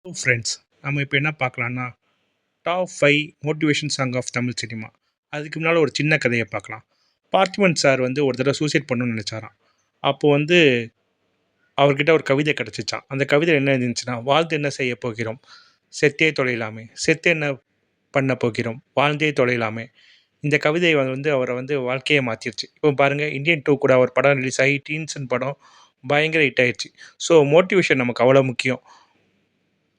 Friends, நம்ம இப்போ என்ன பார்க்கலான்னா, top 5 motivation song of Tamil cinema. அதுக்கு முன்னால் ஒரு சின்ன கதையை பார்க்கலாம். பார்த்திபன் சார் வந்து ஒரு தடவை சூசைட் பண்ணணும்னு நினச்சாராம். அப்போது வந்து அவர்கிட்ட ஒரு கவிதை கிடச்சிச்சான். அந்த கவிதை என்ன இருந்துச்சுன்னா, வாழ்ந்து என்ன செய்ய போகிறோம், செத்தே தொலையலாமே, செத்து என்ன பண்ண போகிறோம், வாழ்ந்தே தொலையலாமே. இந்த கவிதை வந்து அவரை வந்து வாழ்க்கையை மாற்றிருச்சு. இப்போ பாருங்கள், இந்தியன் 2 கூட ஒரு படம் ரிலீஸ் ஆகி டீன்ஸ்னு படம் பயங்கர ஹிட் ஆயிடுச்சு. ஸோ மோட்டிவேஷன் நமக்கு அவ்வளோ முக்கியம்.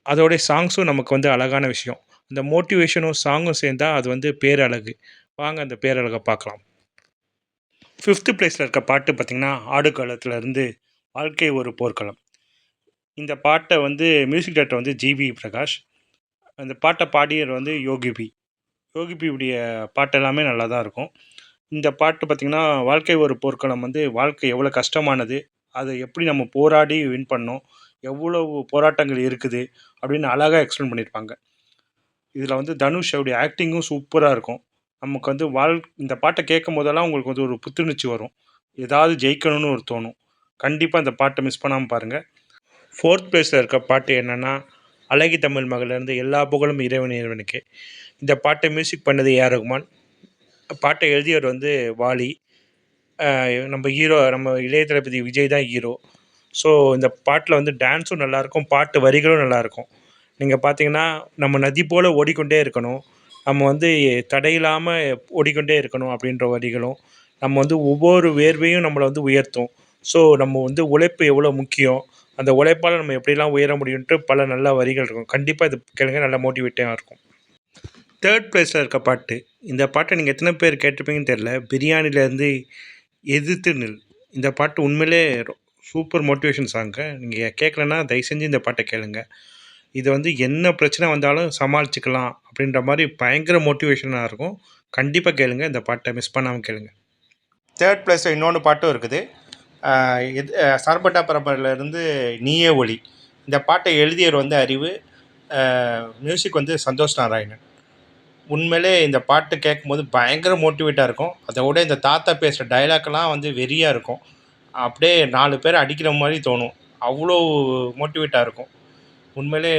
அதோடைய சாங்ஸும் நமக்கு வந்து அழகான விஷயம். அந்த மோட்டிவேஷனும் சாங்கும் சேர்ந்தா அது வந்து பேரழகு. வாங்க அந்த பேரழகை பார்க்கலாம். 5th பிளேஸில் இருக்க பாட்டு பார்த்திங்கன்னா, ஆடுகளத்துலேருந்து வாழ்க்கை ஒரு போர்க்களம். இந்த பாட்டை வந்து மியூசிக் டைரக்டர் வந்து ஜிவி பிரகாஷ். அந்த பாட்டை பாடியவர் வந்து யோகிபி. யோகிபியுடைய பாட்டு எல்லாமே நல்லா தான் இருக்கும். இந்த பாட்டு பார்த்திங்கன்னா, வாழ்க்கை ஒரு போர்க்களம் வந்து வாழ்க்கை எவ்வளோ கஷ்டமானது, அதை எப்படி நம்ம போராடி வின் பண்ணோம், எவ்வளவு போராட்டங்கள் இருக்குது அப்படின்னு அழகாக எக்ஸ்பிளைன் பண்ணியிருப்பாங்க. இதில் வந்து தனுஷ் அவருடைய ஆக்டிங்கும் சூப்பராக இருக்கும். நமக்கு வந்து இந்த பாட்டை கேட்கும் போதெல்லாம் உங்களுக்கு வந்து ஒரு புத்துணர்ச்சி வரும். ஏதாவது ஜெயிக்கணும்னு ஒரு தோணும். கண்டிப்பாக இந்த பாட்டை மிஸ் பண்ணாமல் பாருங்கள். 4th பிளேஸில் இருக்க பாட்டு என்னென்னா, அழகி தமிழ் மகள்லேருந்து எல்லா புகழும் இறைவன் இறைவனுக்கு. இந்த பாட்டை மியூசிக் பண்ணது ஏஆர் ரகுமான். பாட்டை எழுதியவர் வந்து வாலி. நம்ம ஹீரோ, நம்ம இளைய தளபதி விஜய் தான் ஹீரோ. ஸோ இந்த பாட்டில் வந்து டான்ஸும் நல்லாயிருக்கும், பாட்டு வரிகளும் நல்லாயிருக்கும். நீங்கள் பார்த்தீங்கன்னா, நம்ம நதி போல் ஓடிக்கொண்டே இருக்கணும், நம்ம வந்து தடையில்லாமல் ஓடிக்கொண்டே இருக்கணும் அப்படின்ற வரிகளும், நம்ம வந்து ஒவ்வொரு வேர்வையும் நம்மளை வந்து உயர்த்தும். ஸோ நம்ம வந்து உழைப்பு எவ்வளோ முக்கியம், அந்த உழைப்பால் நம்ம எப்படிலாம் உயர முடியும்ன்ட்டு பல நல்ல வரிகள் இருக்கும். கண்டிப்பாக இது கேளுங்க, நல்லா மோட்டிவேட்டாக இருக்கும். 3rd பிளேஸில் இருக்க பாட்டு. இந்த பாட்டை நீங்கள் எத்தனை பேர் கேட்டிருப்பீங்கன்னு தெரில. பிரியாணிலேருந்து எதிர்த்து நில். இந்த பாட்டு உண்மையிலே சூப்பர் மோட்டிவேஷன் சாங்கு. நீங்கள் கேட்கலன்னா தயவு செஞ்சு இந்த பாட்டை கேளுங்க. இது வந்து என்ன பிரச்சனை வந்தாலும் சமாளிச்சுக்கலாம் அப்படின்ற மாதிரி பயங்கர மோட்டிவேஷனாக இருக்கும். கண்டிப்பாக கேளுங்க, இந்த பாட்டை மிஸ் பண்ணாமல் கேளுங்க. 3rd பிளேஸில் இன்னொன்று பாட்டும் இருக்குது. சர்பட்டா பரம்பரையிலேருந்து நீயே ஒளி. இந்த பாட்டை எழுதியவர் வந்து அறிவு, மியூசிக் வந்து சந்தோஷ் நாராயணன். உண்மையிலே இந்த பாட்டு கேட்கும்போது பயங்கர மோட்டிவேட்டாக இருக்கும். அதை விட இந்த தாத்தா பேசுகிற டைலாக்லாம் வந்து வெறியாக இருக்கும். அப்படியே 4 பேர் அடிக்கிற மாதிரி தோணும். அவ்வளோ மோட்டிவேட்டாக இருக்கும். உண்மையிலே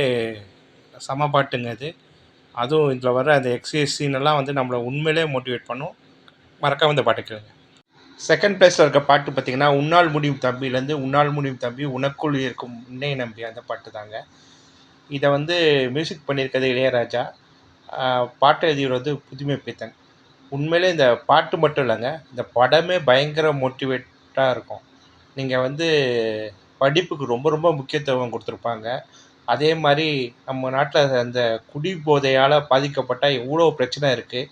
செம பாட்டுங்க இது. அதுவும் இதில் வர அந்த எக்ஸசைஸ் சீனெல்லாம் வந்து நம்மளை உண்மையிலே மோட்டிவேட் பண்ணும். மறக்காம இந்த பாட்டு கேளுங்க. 2nd பிளேஸில் இருக்க பாட்டு பார்த்திங்கன்னா, உன்னால் முடியும் தம்பிலேருந்து உன்னால் முடியும் தம்பி உனக்குள் இருக்கும் உன்னை நம்பி, அந்த பாட்டு தாங்க. இதை வந்து மியூசிக் பண்ணியிருக்கிறது இளையராஜா. பாட்டு எழுதியவர் வந்து புதுமை பித்தன். உண்மையிலே இந்த பாட்டு மட்டும் இல்லைங்க, இந்த படமே பயங்கர மோட்டிவேட்டாக இருக்கும். நீங்கள் வந்து படிப்புக்கு ரொம்ப ரொம்ப முக்கியத்துவம் கொடுத்துருப்பாங்க. அதே மாதிரி நம்ம நாட்டில் அந்த குடிபோதையால் பாதிக்கப்பட்டால் எவ்வளோ பிரச்சனை இருக்குது,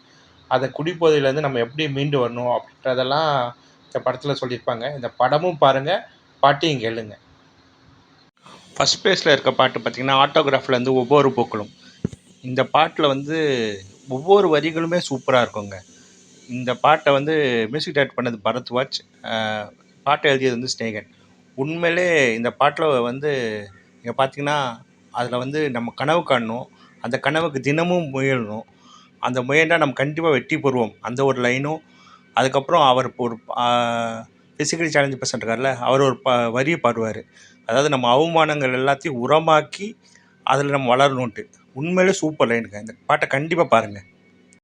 அந்த குடிபோதையிலேருந்து நம்ம எப்படி மீண்டு வரணும் அப்படின்றதெல்லாம் இந்த படத்தில் சொல்லியிருப்பாங்க. இந்த படமும் பாருங்கள், பாட்டையும் கேளுங்க. 1st பிளேஸில் இருக்க பாட்டு பார்த்திங்கன்னா, ஆட்டோகிராஃப்லேருந்து ஒவ்வொரு பூக்களும். இந்த பாட்டில் வந்து ஒவ்வொரு வரிகளுமே சூப்பராக இருக்குங்க. இந்த பாட்டை வந்து மியூசிக் டைரக்ட் பண்ணது பரத்வாஜ், பாட்டை எழுதியது வந்து ஸ்நேகன். உண்மையிலே இந்த பாட்டில் வந்து நீங்கள் பார்த்தீங்கன்னா, அதில் வந்து நம்ம கனவு காணணும், அந்த கனவுக்கு தினமும் முயலணும், அந்த முயன்றால் நம்ம கண்டிப்பாக வெற்றி பெறுவோம், அந்த ஒரு லைனும். அதுக்கப்புறம் அவர் ஒரு ஃபிசிக்கலி சேலஞ்ச் பர்சன் இருக்கார்ல, அவர் ஒரு வரியை பாடுவார். அதாவது நம்ம அவமானங்கள் எல்லாத்தையும் உரமாக்கி அதில் நம்ம வளரணுன்ட்டு. உண்மையிலே சூப்பர் லைனுங்க. இந்த பாட்டை கண்டிப்பாக பாருங்கள்.